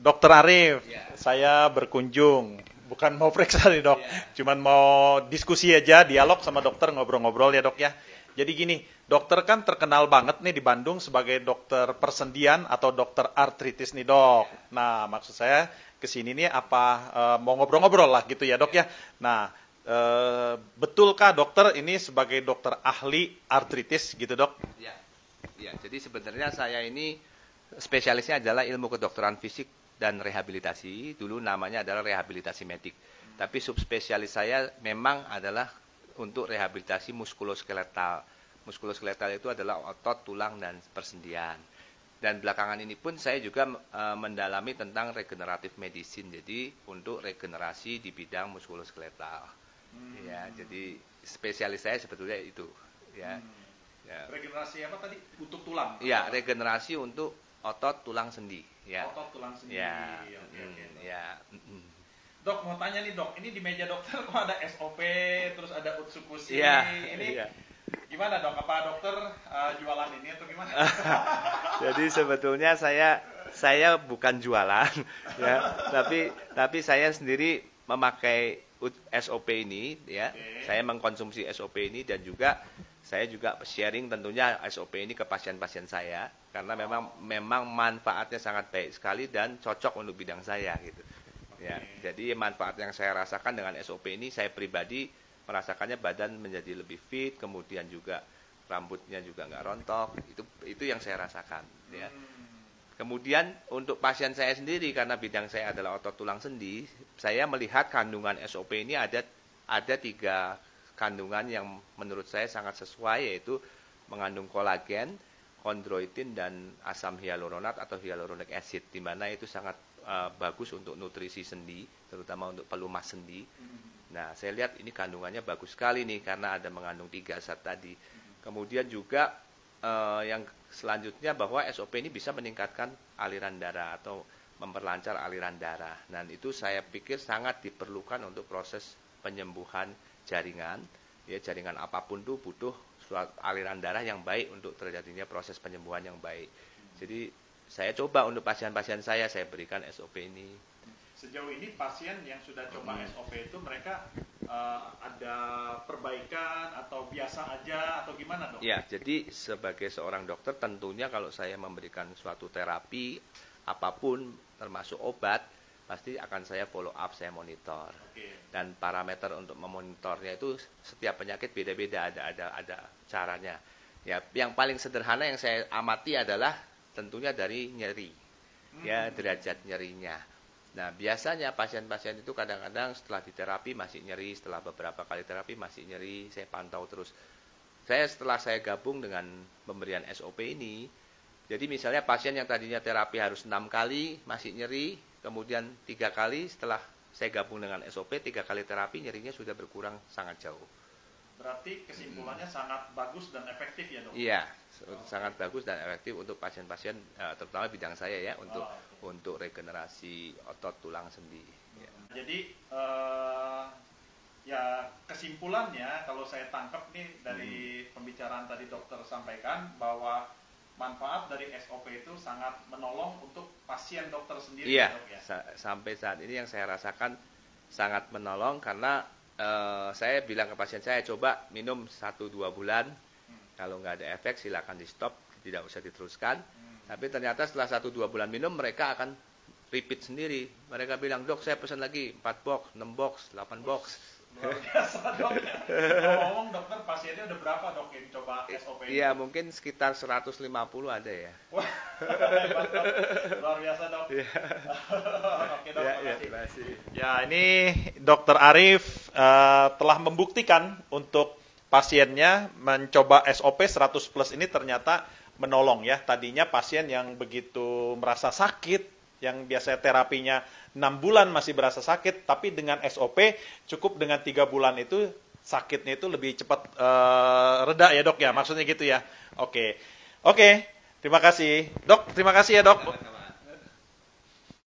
Dokter Arif, Ya. saya berkunjung. Bukan mau periksa nih dok, Ya. cuman mau diskusi aja, dialog sama dokter, ngobrol-ngobrol ya dok ya. Jadi gini, dokter kan terkenal banget nih di Bandung sebagai dokter persendian atau dokter artritis nih dok. Nah maksud saya kesini nih mau ngobrol-ngobrol lah gitu ya dok ya. Nah betulkah dokter ini sebagai dokter ahli artritis gitu dok? Ya. Ya, jadi sebenarnya saya ini spesialisnya adalah ilmu kedokteran fisik dan rehabilitasi. Dulu namanya adalah rehabilitasi medik. Tapi subspesialis saya memang adalah untuk rehabilitasi muskuloskeletal. Muskuloskeletal itu adalah otot, tulang, dan persendian. Dan belakangan ini pun saya juga mendalami tentang regeneratif medicine. Jadi untuk regenerasi di bidang muskuloskeletal. Ya, jadi spesialis saya sebetulnya itu. Ya. Ya. Regenerasi apa tadi? Untuk tulang? Ya, regenerasi untuk otot, tulang, sendi. Ya. Otot, tulang, sendi. Ya. Oke, dok. Ya. Dok, mau tanya nih dok, ini di meja dokter kok ada SOP, terus ada Utsukushi. Iya, Ini iya. gimana dok? Apa dokter jualan ini atau gimana? Jadi sebetulnya saya bukan jualan, ya. Tapi saya sendiri memakai SOP ini, ya. Oke. Saya mengkonsumsi SOP ini dan juga saya juga sharing tentunya SOP ini ke pasien-pasien saya karena memang manfaatnya sangat baik sekali dan cocok untuk bidang saya gitu. Ya, jadi manfaat yang saya rasakan dengan SOP ini saya pribadi merasakannya badan menjadi lebih fit, kemudian juga rambutnya juga nggak rontok. Itu yang saya rasakan, ya. Kemudian untuk pasien saya sendiri karena bidang saya adalah otot tulang sendi, saya melihat kandungan SOP ini ada 3 kandungan yang menurut saya sangat sesuai, yaitu mengandung kolagen, kondroitin, dan asam hyaluronat atau hyaluronic acid, di mana itu sangat bagus untuk nutrisi sendi, terutama untuk pelumas sendi. Nah, saya lihat ini kandungannya bagus sekali nih karena ada mengandung 3 zat tadi. Kemudian juga yang selanjutnya bahwa SOP ini bisa meningkatkan aliran darah atau memperlancar aliran darah. Dan itu saya pikir sangat diperlukan untuk proses penyembuhan jaringan. Ya, jaringan apapun tuh butuh suatu aliran darah yang baik untuk terjadinya proses penyembuhan yang baik. Jadi saya coba untuk pasien-pasien saya berikan SOP ini. Sejauh ini pasien yang sudah coba SOP itu mereka ada perbaikan atau biasa aja atau gimana dok? Ya, jadi sebagai seorang dokter tentunya kalau saya memberikan suatu terapi apapun termasuk obat, pasti akan saya follow up, saya monitor. Oke. Dan parameter untuk memonitornya itu setiap penyakit beda-beda, ada caranya. Ya, yang paling sederhana yang saya amati adalah tentunya dari nyeri. Ya, derajat nyerinya. Nah, biasanya pasien-pasien itu kadang-kadang setelah diterapi masih nyeri, setelah beberapa kali terapi masih nyeri, saya pantau terus. Setelah saya gabung dengan pemberian SOP ini, jadi misalnya pasien yang tadinya terapi harus 6 kali masih nyeri, kemudian 3 kali setelah saya gabung dengan SOP, 3 kali terapi nyerinya sudah berkurang sangat jauh. Berarti kesimpulannya sangat bagus dan efektif ya dok? Iya, sangat bagus dan efektif untuk pasien-pasien, terutama bidang saya ya, untuk regenerasi otot tulang sendi. Ya. Jadi ya kesimpulannya kalau saya tangkap nih dari pembicaraan tadi dokter sampaikan bahwa manfaat dari SOP itu sangat menolong untuk pasien dokter sendiri. Iya, dok, ya? sampai saat ini yang saya rasakan sangat menolong karena saya bilang ke pasien saya, coba minum 1-2 bulan, kalau nggak ada efek silakan di stop, tidak usah diteruskan. Tapi ternyata setelah 1-2 bulan minum mereka akan repeat sendiri. Mereka bilang, dok saya pesan lagi 4 box, 6 box, 8 box. Luar biasa dok. Ngomong dokter pasiennya udah berapa dok yang coba SOP ini? Iya, mungkin sekitar 150 ada ya. Wah, hebat, dok. Luar biasa dok. Oke dok, Terima kasih. Ya, ini Dokter Arif telah membuktikan untuk pasiennya mencoba SOP 100 plus ini ternyata menolong ya. Tadinya pasien yang begitu merasa sakit, yang biasanya terapinya 6 bulan masih berasa sakit, tapi dengan SOP cukup dengan 3 bulan itu sakitnya itu lebih cepat reda ya dok ya, maksudnya gitu ya. Oke, terima kasih dok, terima kasih ya dok.